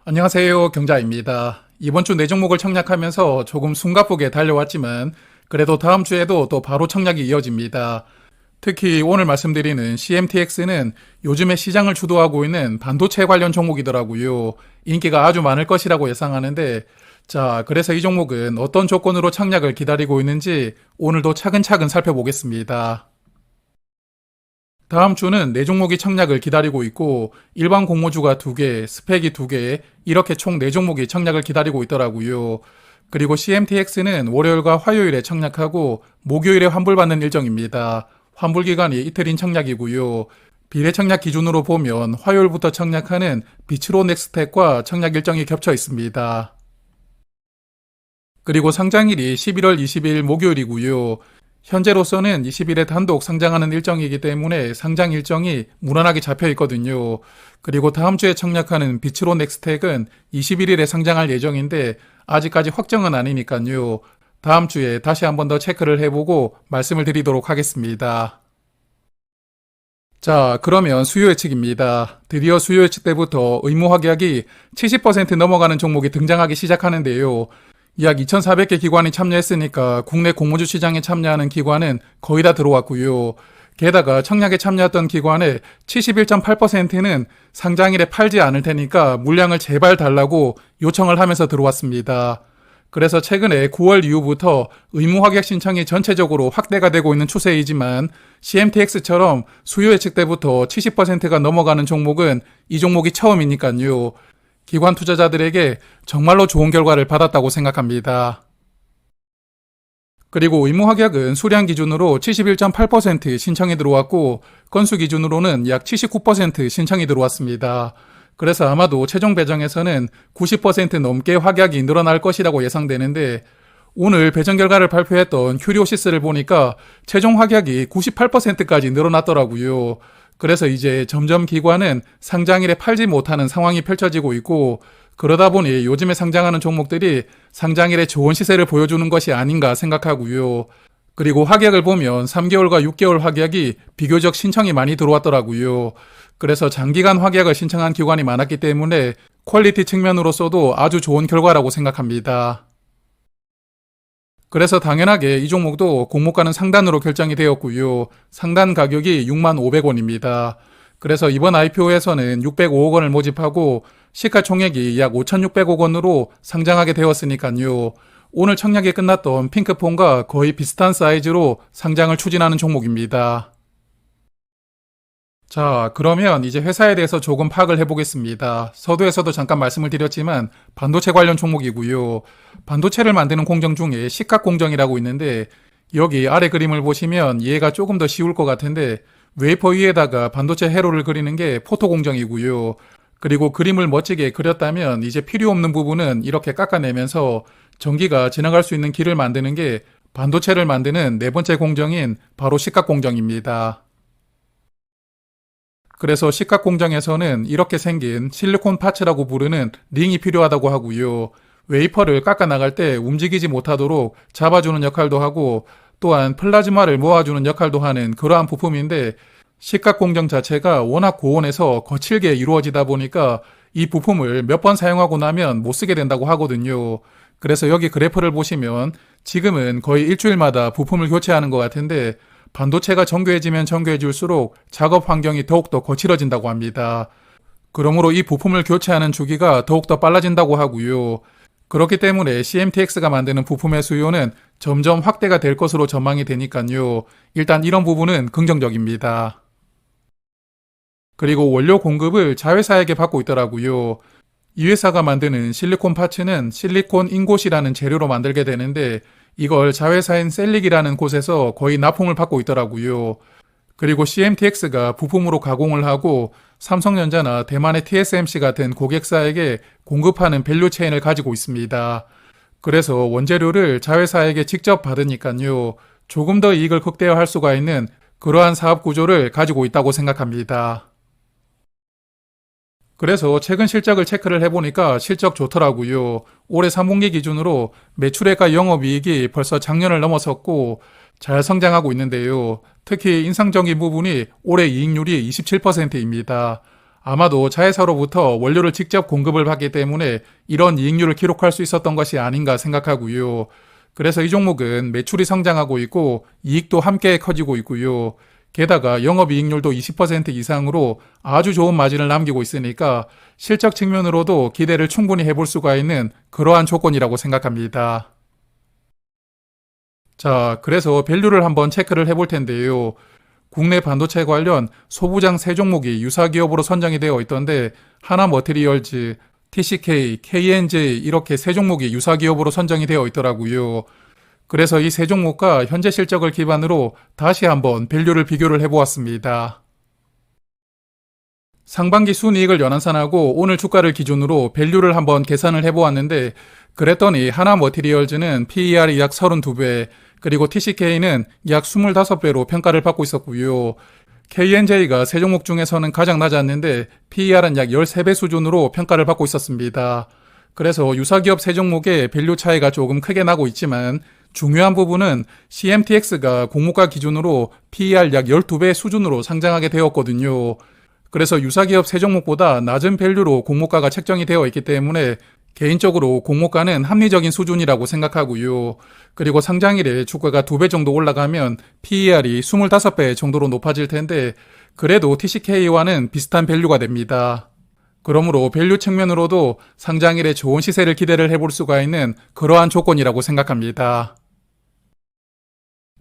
안녕하세요. 경자입니다. 이번 주 네 종목을 청약하면서 조금 숨가쁘게 달려왔지만 그래도 다음 주에도 또 바로 청약이 이어집니다. 특히 오늘 말씀드리는 CMTX는 요즘에 시장을 주도하고 있는 반도체 관련 종목이더라고요. 인기가 아주 많을 것이라고 예상하는데 자, 그래서 이 종목은 어떤 조건으로 청약을 기다리고 있는지 오늘도 차근차근 살펴보겠습니다. 다음 주는 네 종목이 청약을 기다리고 있고 일반 공모주가 2개, 스펙이 2개 이렇게 총 4종목이 청약을 기다리고 있더라고요. 그리고 CMTX는 월요일과 화요일에 청약하고 목요일에 환불받는 일정입니다. 환불 기간이 이틀인 청약이고요. 비례 청약 기준으로 보면 화요일부터 청약하는 비츠로 넥스텍과 청약 일정이 겹쳐 있습니다. 그리고 상장일이 11월 20일 목요일이고요. 현재로서는 20일에 단독 상장하는 일정이기 때문에 상장 일정이 무난하게 잡혀 있거든요. 그리고 다음 주에 청약하는 비츠로 넥스텍은 21일에 상장할 예정인데 아직까지 확정은 아니니까요. 다음 주에 다시 한 번 더 체크를 해보고 말씀을 드리도록 하겠습니다. 자, 그러면 수요 예측입니다. 드디어 수요 예측 때부터 의무 확약이 70% 넘어가는 종목이 등장하기 시작하는데요. 약 2,400개 기관이 참여했으니까 국내 공모주 시장에 참여하는 기관은 거의 다 들어왔고요. 게다가 청약에 참여했던 기관의 71.8%는 상장일에 팔지 않을 테니까 물량을 제발 달라고 요청을 하면서 들어왔습니다. 그래서 최근에 9월 이후부터 의무 확약 신청이 전체적으로 확대가 되고 있는 추세이지만 CMTX처럼 수요 예측 때부터 70%가 넘어가는 종목은 이 종목이 처음이니까요. 기관 투자자들에게 정말로 좋은 결과를 받았다고 생각합니다. 그리고 의무 확약은 수량 기준으로 71.8% 신청이 들어왔고 건수 기준으로는 약 79% 신청이 들어왔습니다. 그래서 아마도 최종 배정에서는 90% 넘게 확약이 늘어날 것이라고 예상되는데 오늘 배정 결과를 발표했던 큐리오시스를 보니까 최종 확약이 98%까지 늘어났더라고요. 그래서 이제 점점 기관은 상장일에 팔지 못하는 상황이 펼쳐지고 있고 그러다 보니 요즘에 상장하는 종목들이 상장일에 좋은 시세를 보여주는 것이 아닌가 생각하고요. 그리고 확약을 보면 3개월과 6개월 확약이 비교적 신청이 많이 들어왔더라고요. 그래서 장기간 확약을 신청한 기관이 많았기 때문에 퀄리티 측면으로서도 아주 좋은 결과라고 생각합니다. 그래서 당연하게 이 종목도 공모가는 상단으로 결정이 되었고요. 상단 가격이 65,500원입니다. 그래서 이번 IPO에서는 605억 원을 모집하고 시가총액이 약 5,600억 원으로 상장하게 되었으니까요. 오늘 청약이 끝났던 핑크폰과 거의 비슷한 사이즈로 상장을 추진하는 종목입니다. 자, 그러면 이제 회사에 대해서 조금 파악을 해보겠습니다. 서두에서도 잠깐 말씀을 드렸지만 반도체 관련 종목이고요. 반도체를 만드는 공정 중에 식각 공정이라고 있는데 여기 아래 그림을 보시면 이해가 조금 더 쉬울 것 같은데 웨이퍼 위에다가 반도체 회로를 그리는 게 포토 공정이고요. 그리고 그림을 멋지게 그렸다면 이제 필요 없는 부분은 이렇게 깎아내면서 전기가 지나갈 수 있는 길을 만드는 게 반도체를 만드는 네 번째 공정인 바로 식각 공정입니다. 그래서 식각 공정에서는 이렇게 생긴 실리콘 파츠라고 부르는 링이 필요하다고 하고요. 웨이퍼를 깎아 나갈 때 움직이지 못하도록 잡아주는 역할도 하고 또한 플라즈마를 모아주는 역할도 하는 그러한 부품인데 식각 공정 자체가 워낙 고온에서 거칠게 이루어지다 보니까 이 부품을 몇 번 사용하고 나면 못 쓰게 된다고 하거든요. 그래서 여기 그래프를 보시면 지금은 거의 일주일마다 부품을 교체하는 것 같은데 반도체가 정교해지면 정교해질수록 작업 환경이 더욱더 거칠어진다고 합니다. 그러므로 이 부품을 교체하는 주기가 더욱더 빨라진다고 하고요. 그렇기 때문에 CMTX가 만드는 부품의 수요는 점점 확대가 될 것으로 전망이 되니까요. 일단 이런 부분은 긍정적입니다. 그리고 원료 공급을 자회사에게 받고 있더라고요. 이 회사가 만드는 실리콘 파츠는 실리콘 인곳이라는 재료로 만들게 되는데 이걸 자회사인 셀릭이라는 곳에서 거의 납품을 받고 있더라고요. 그리고 CMTX가 부품으로 가공을 하고 삼성전자나 대만의 TSMC 같은 고객사에게 공급하는 밸류 체인을 가지고 있습니다. 그래서 원재료를 자회사에게 직접 받으니까요. 조금 더 이익을 극대화할 수가 있는 그러한 사업 구조를 가지고 있다고 생각합니다. 그래서 최근 실적을 체크를 해보니까 실적 좋더라고요. 올해 3분기 기준으로 매출액과 영업이익이 벌써 작년을 넘어섰고 잘 성장하고 있는데요. 특히 인상적인 부분이 올해 이익률이 27%입니다. 아마도 자회사로부터 원료를 직접 공급을 받기 때문에 이런 이익률을 기록할 수 있었던 것이 아닌가 생각하고요. 그래서 이 종목은 매출이 성장하고 있고 이익도 함께 커지고 있고요. 게다가 영업이익률도 20% 이상으로 아주 좋은 마진을 남기고 있으니까 실적 측면으로도 기대를 충분히 해볼 수가 있는 그러한 조건이라고 생각합니다. 자, 그래서 밸류를 한번 체크를 해볼 텐데요. 국내 반도체 관련 소부장 3종목이 유사기업으로 선정이 되어 있던데 하나머티리얼즈, TCK, KNJ 이렇게 3종목이 유사기업으로 선정이 되어 있더라고요. 그래서 이 3종목과 현재 실적을 기반으로 다시 한번 밸류를 비교를 해보았습니다. 상반기 순이익을 연한산하고 오늘 주가를 기준으로 밸류를 한번 계산을 해보았는데 그랬더니 하나머티리얼즈는 PER이 약 32배, 그리고 TCK는 약 25배로 평가를 받고 있었고요. KNJ가 3종목 중에서는 가장 낮았는데 PER은 약 13배 수준으로 평가를 받고 있었습니다. 그래서 유사기업 3종목의 밸류 차이가 조금 크게 나고 있지만 중요한 부분은 CMTX가 공모가 기준으로 PER 약 12배 수준으로 상장하게 되었거든요. 그래서 유사기업 3종목보다 낮은 밸류로 공모가가 책정이 되어 있기 때문에 개인적으로 공모가는 합리적인 수준이라고 생각하고요. 그리고 상장일에 주가가 2배 정도 올라가면 PER이 25배 정도로 높아질 텐데 그래도 TCK와는 비슷한 밸류가 됩니다. 그러므로 밸류 측면으로도 상장일에 좋은 시세를 기대를 해볼 수가 있는 그러한 조건이라고 생각합니다.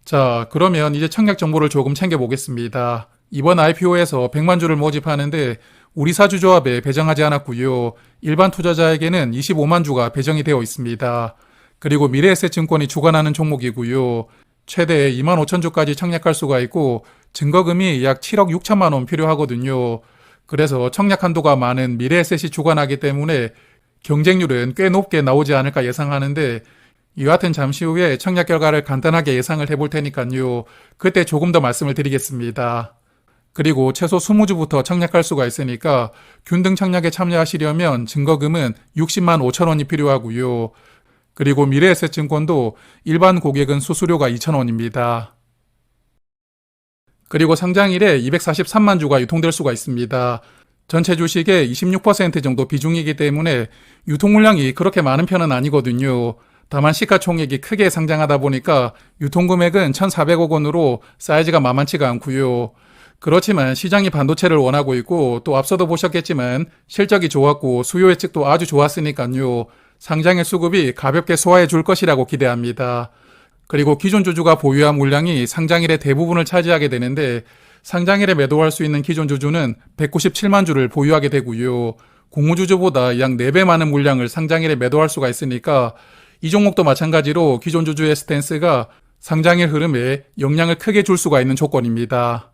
자, 그러면 이제 청약 정보를 조금 챙겨보겠습니다. 이번 IPO에서 100만 주를 모집하는데 우리사주조합에 배정하지 않았고요. 일반 투자자에게는 25만 주가 배정이 되어 있습니다. 그리고 미래에셋증권이 주관하는 종목이고요. 최대 2만 5천 주까지 청약할 수가 있고 증거금이 약 7억 6천만 원 필요하거든요. 그래서 청약 한도가 많은 미래에셋이 주관하기 때문에 경쟁률은 꽤 높게 나오지 않을까 예상하는데 여하튼 잠시 후에 청약 결과를 간단하게 예상을 해볼 테니까요. 그때 조금 더 말씀을 드리겠습니다. 그리고 최소 20주부터 청약할 수가 있으니까 균등 청약에 참여하시려면 증거금은 60만 5천 원이 필요하고요. 그리고 미래에셋증권도 일반 고객은 수수료가 2천 원입니다. 그리고 상장일에 243만 주가 유통될 수가 있습니다. 전체 주식의 26% 정도 비중이기 때문에 유통 물량이 그렇게 많은 편은 아니거든요. 다만 시가총액이 크게 상장하다 보니까 유통금액은 1,400억 원으로 사이즈가 만만치가 않고요. 그렇지만 시장이 반도체를 원하고 있고 또 앞서도 보셨겠지만 실적이 좋았고 수요 예측도 아주 좋았으니까요. 상장의 수급이 가볍게 소화해 줄 것이라고 기대합니다. 그리고 기존 주주가 보유한 물량이 상장일의 대부분을 차지하게 되는데 상장일에 매도할 수 있는 기존 주주는 197만 주를 보유하게 되고요. 공모주주보다 약 4배 많은 물량을 상장일에 매도할 수가 있으니까 이 종목도 마찬가지로 기존 주주의 스탠스가 상장일 흐름에 영향을 크게 줄 수가 있는 조건입니다.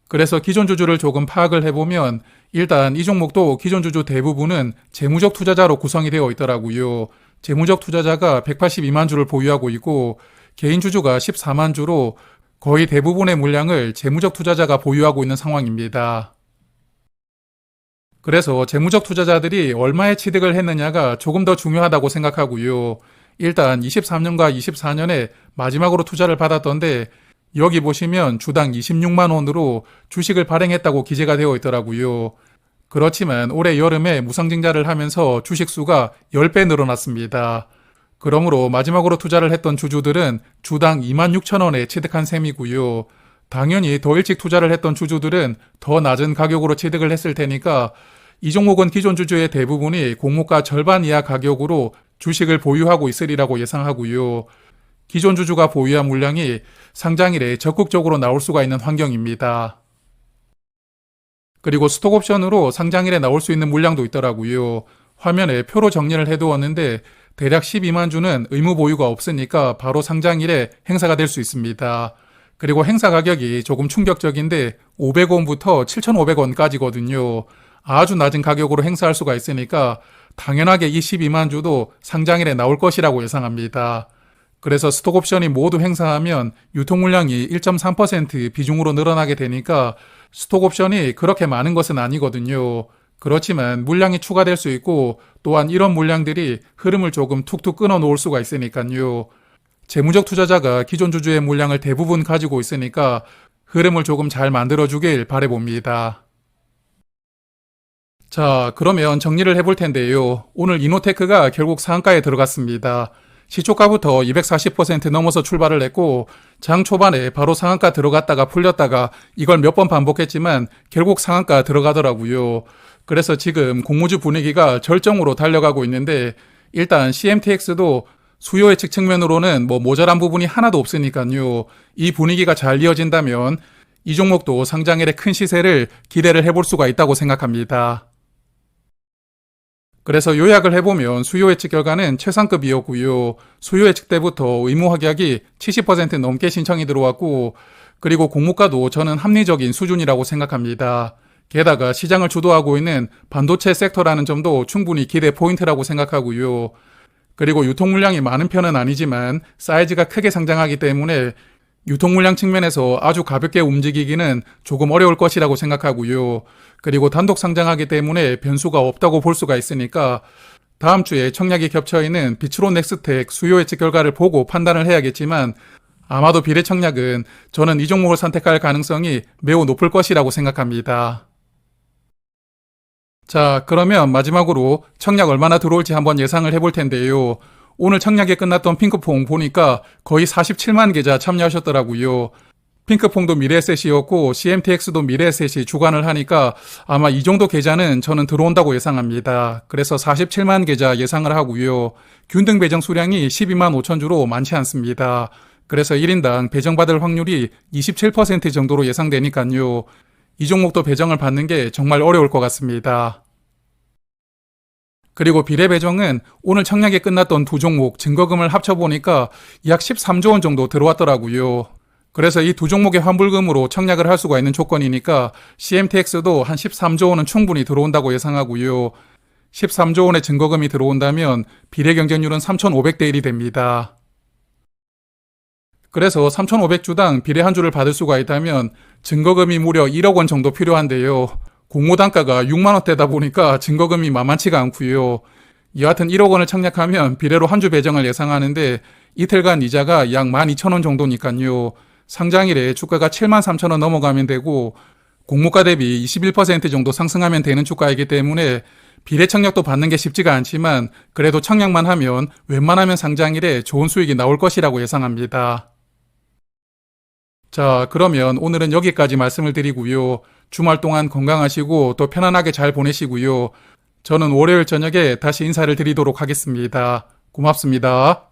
그래서 기존 주주를 조금 파악을 해보면 일단 이 종목도 기존 주주 대부분은 재무적 투자자로 구성이 되어 있더라고요. 재무적 투자자가 182만 주를 보유하고 있고 개인 주주가 14만 주로 거의 대부분의 물량을 재무적 투자자가 보유하고 있는 상황입니다. 그래서 재무적 투자자들이 얼마의 취득을 했느냐가 조금 더 중요하다고 생각하고요. 일단 23년과 24년에 마지막으로 투자를 받았던데 여기 보시면 주당 26만 원으로 주식을 발행했다고 기재가 되어 있더라고요. 그렇지만 올해 여름에 무상증자를 하면서 주식 수가 10배 늘어났습니다. 그러므로 마지막으로 투자를 했던 주주들은 주당 2만 6천 원에 취득한 셈이고요. 당연히 더 일찍 투자를 했던 주주들은 더 낮은 가격으로 취득을 했을 테니까 이 종목은 기존 주주의 대부분이 공모가 절반 이하 가격으로 주식을 보유하고 있으리라고 예상하고요. 기존 주주가 보유한 물량이 상장일에 적극적으로 나올 수가 있는 환경입니다. 그리고 스톡옵션으로 상장일에 나올 수 있는 물량도 있더라고요. 화면에 표로 정리를 해두었는데 대략 12만 주는 의무 보유가 없으니까 바로 상장일에 행사가 될 수 있습니다. 그리고 행사 가격이 조금 충격적인데 500원부터 7,500원까지거든요. 아주 낮은 가격으로 행사할 수가 있으니까 당연하게 이 12만 주도 상장일에 나올 것이라고 예상합니다. 그래서 스톡옵션이 모두 행사하면 유통 물량이 1.3% 비중으로 늘어나게 되니까 스톡옵션이 그렇게 많은 것은 아니거든요. 그렇지만 물량이 추가될 수 있고 또한 이런 물량들이 흐름을 조금 툭툭 끊어 놓을 수가 있으니까요. 재무적 투자자가 기존 주주의 물량을 대부분 가지고 있으니까 흐름을 조금 잘 만들어주길 바라봅니다. 자, 그러면 정리를 해볼 텐데요. 오늘 이노테크가 결국 상한가에 들어갔습니다. 시초가부터 240% 넘어서 출발을 했고 장 초반에 바로 상한가 들어갔다가 풀렸다가 이걸 몇 번 반복했지만 결국 상한가 들어가더라고요. 그래서 지금 공모주 분위기가 절정으로 달려가고 있는데 일단 CMTX도 수요 예측 측면으로는 모자란 부분이 하나도 없으니까요. 이 분위기가 잘 이어진다면 이 종목도 상장일의 큰 시세를 기대를 해볼 수가 있다고 생각합니다. 그래서 요약을 해보면 수요 예측 결과는 최상급이었고요. 수요 예측 때부터 의무 확약이 70% 넘게 신청이 들어왔고 그리고 공모가도 저는 합리적인 수준이라고 생각합니다. 게다가 시장을 주도하고 있는 반도체 섹터라는 점도 충분히 기대 포인트라고 생각하고요. 그리고 유통 물량이 많은 편은 아니지만 사이즈가 크게 상장하기 때문에 유통 물량 측면에서 아주 가볍게 움직이기는 조금 어려울 것이라고 생각하고요. 그리고 단독 상장하기 때문에 변수가 없다고 볼 수가 있으니까 다음 주에 청약이 겹쳐있는 비츠론 넥스텍 수요 예측 결과를 보고 판단을 해야겠지만 아마도 비례 청약은 저는 이 종목을 선택할 가능성이 매우 높을 것이라고 생각합니다. 자, 그러면 마지막으로 청약 얼마나 들어올지 한번 예상을 해볼 텐데요. 오늘 청약이 끝났던 핑크퐁 보니까 거의 47만 계좌 참여하셨더라고요. 핑크퐁도 미래에셋이었고 CMTX도 미래에셋이 주관을 하니까 아마 이 정도 계좌는 저는 들어온다고 예상합니다. 그래서 47만 계좌 예상을 하고요. 균등 배정 수량이 12만 5천 주로 많지 않습니다. 그래서 1인당 배정받을 확률이 27% 정도로 예상되니까요. 이 종목도 배정을 받는 게 정말 어려울 것 같습니다. 그리고 비례 배정은 오늘 청약이 끝났던 두 종목 증거금을 합쳐보니까 약 13조 원 정도 들어왔더라고요. 그래서 이 두 종목의 환불금으로 청약을 할 수가 있는 조건이니까 CMTX도 한 13조 원은 충분히 들어온다고 예상하고요. 13조 원의 증거금이 들어온다면 비례 경쟁률은 3,500대 1이 됩니다. 그래서 3,500주당 비례 한 주를 받을 수가 있다면 증거금이 무려 1억 원 정도 필요한데요. 공모 단가가 6만 원대다 보니까 증거금이 만만치가 않고요. 여하튼 1억 원을 청약하면 비례로 한 주 배정을 예상하는데 이틀간 이자가 약 12,000원 정도니까요. 상장일에 주가가 73,000원 넘어가면 되고 공모가 대비 21% 정도 상승하면 되는 주가이기 때문에 비례 청약도 받는 게 쉽지가 않지만 그래도 청약만 하면 웬만하면 상장일에 좋은 수익이 나올 것이라고 예상합니다. 자, 그러면 오늘은 여기까지 말씀을 드리고요. 주말 동안 건강하시고 또 편안하게 잘 보내시고요. 저는 월요일 저녁에 다시 인사를 드리도록 하겠습니다. 고맙습니다.